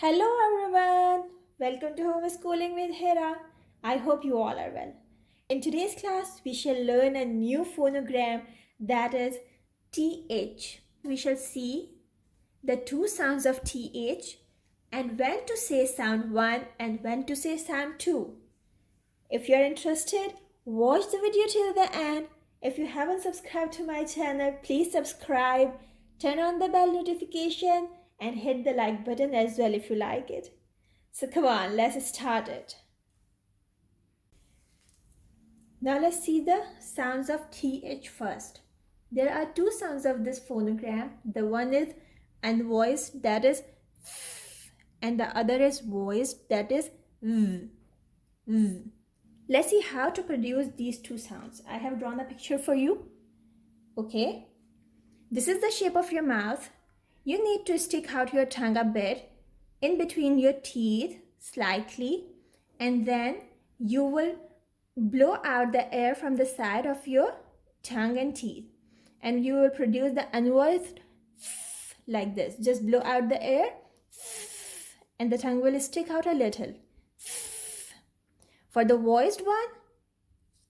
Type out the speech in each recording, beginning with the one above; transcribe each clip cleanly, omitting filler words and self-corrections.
Hello everyone! Welcome to Homeschooling with Hira. I hope you all are well. In today's class, we shall learn a new phonogram that is TH. We shall see the two sounds of TH and when to say sound 1 and when to say sound 2. If you're interested, watch the video till the end. If you haven't subscribed to my channel, please subscribe, turn on the bell notification and hit the like button as well if you like it. So come on, let's start it. Now let's see the sounds of TH first. There are two sounds of this phonogram. The one is unvoiced, that is th, and the other is voiced, that is z, z. Let's see how to produce these two sounds. I have drawn a picture for you. Okay. This is the shape of your mouth. You need to stick out your tongue a bit in between your teeth slightly, and then you will blow out the air from the side of your tongue and teeth, and you will produce the unvoiced like this. Just blow out the air and the tongue will stick out a little. For the voiced one,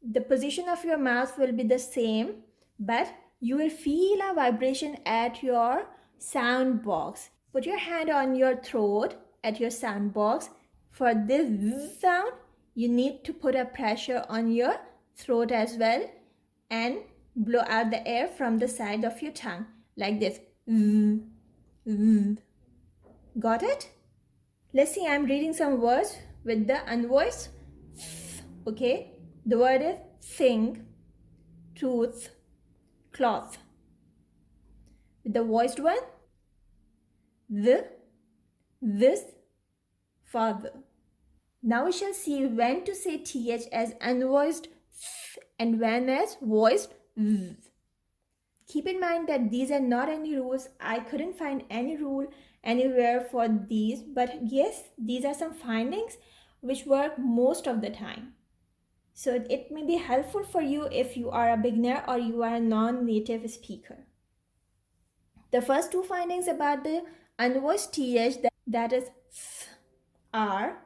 the position of your mouth will be the same, but you will feel a vibration at your sound box. Put your hand on your throat at your sound box. For this sound, you need to put a pressure on your throat as well and blow out the air from the side of your tongue like this. Got it? Let's see, I'm reading some words with the unvoiced. Okay, the word is thing, truth, cloth. With the voiced one, this, father. Now we shall see when to say th as unvoiced and when as voiced z. Keep in mind that these are not any rules. I couldn't find any rule anywhere for these, but yes, these are some findings which work most of the time. So it may be helpful for you if you are a beginner or you are a non-native speaker. The first two findings about the unvoiced th, that is th, are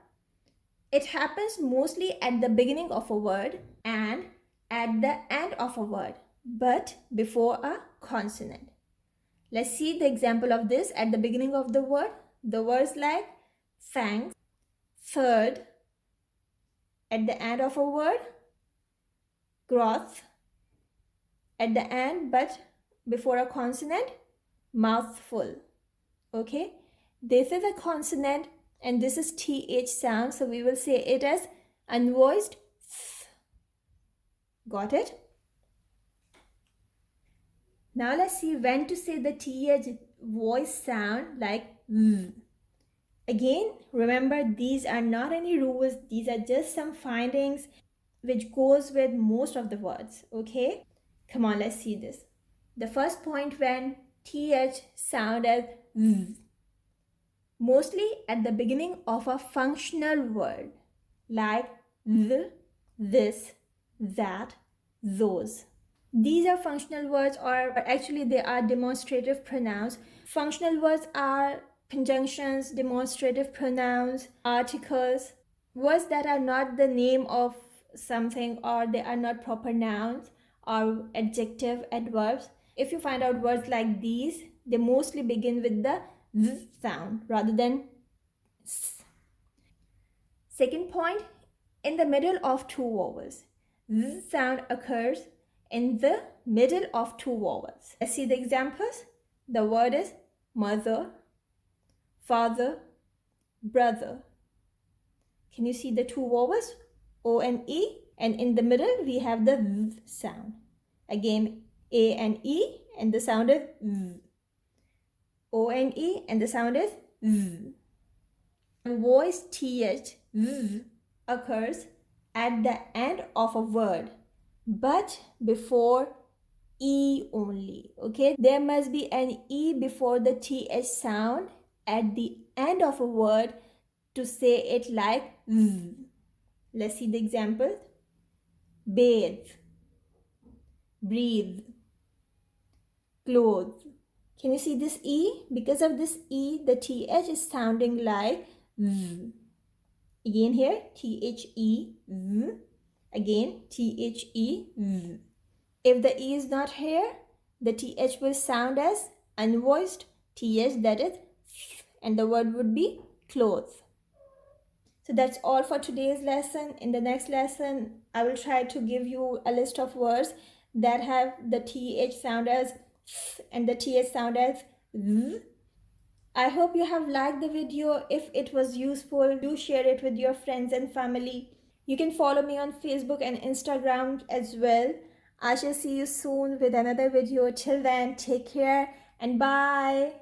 it happens mostly at the beginning of a word and at the end of a word, but before a consonant. Let's see the example of this at the beginning of the word. The words like thanks, third, at the end of a word, growth, at the end but before a consonant, mouthful. Okay, this is a consonant and this is th sound, so we will say it as unvoiced th. Got it? Now let's see when to say the th voice sound like z. Again, remember these are not any rules, these are just some findings which goes with most of the words. Okay, come on, let's see this. The first point, when th sound as z, mostly at the beginning of a functional word like this, that, those. These are functional words, or actually they are demonstrative pronouns. Functional words are conjunctions, demonstrative pronouns, articles, words that are not the name of something or they are not proper nouns or adjective adverbs. If you find out words like these, they mostly begin with the z sound rather than s. Second point, in the middle of two vowels. Z sound occurs in the middle of two vowels. Let's see the examples. The word is mother, father, brother. Can you see the two vowels, O and E? And in the middle, we have the Z sound. Again, A and E, and the sound is Z. O and E, and the sound is Z. Voice th, Z, occurs at the end of a word, but before E only. Okay, there must be an E before the th sound at the end of a word to say it like Z. Let's see the examples. Bathe, breathe, clothe. Can you see this E? Because of this E, the TH is sounding like V. Again here, THE, V. Again, THE, V. If the E is not here, the TH will sound as unvoiced TH, that is, and the word would be clothes. So that's all for today's lesson. In the next lesson, I will try to give you a list of words that have the TH sound as and the TH sound as Z. I hope you have liked the video. If it was useful, do share it with your friends and family. You can follow me on Facebook and Instagram as well. I shall see you soon with another video. Till then, take care and bye.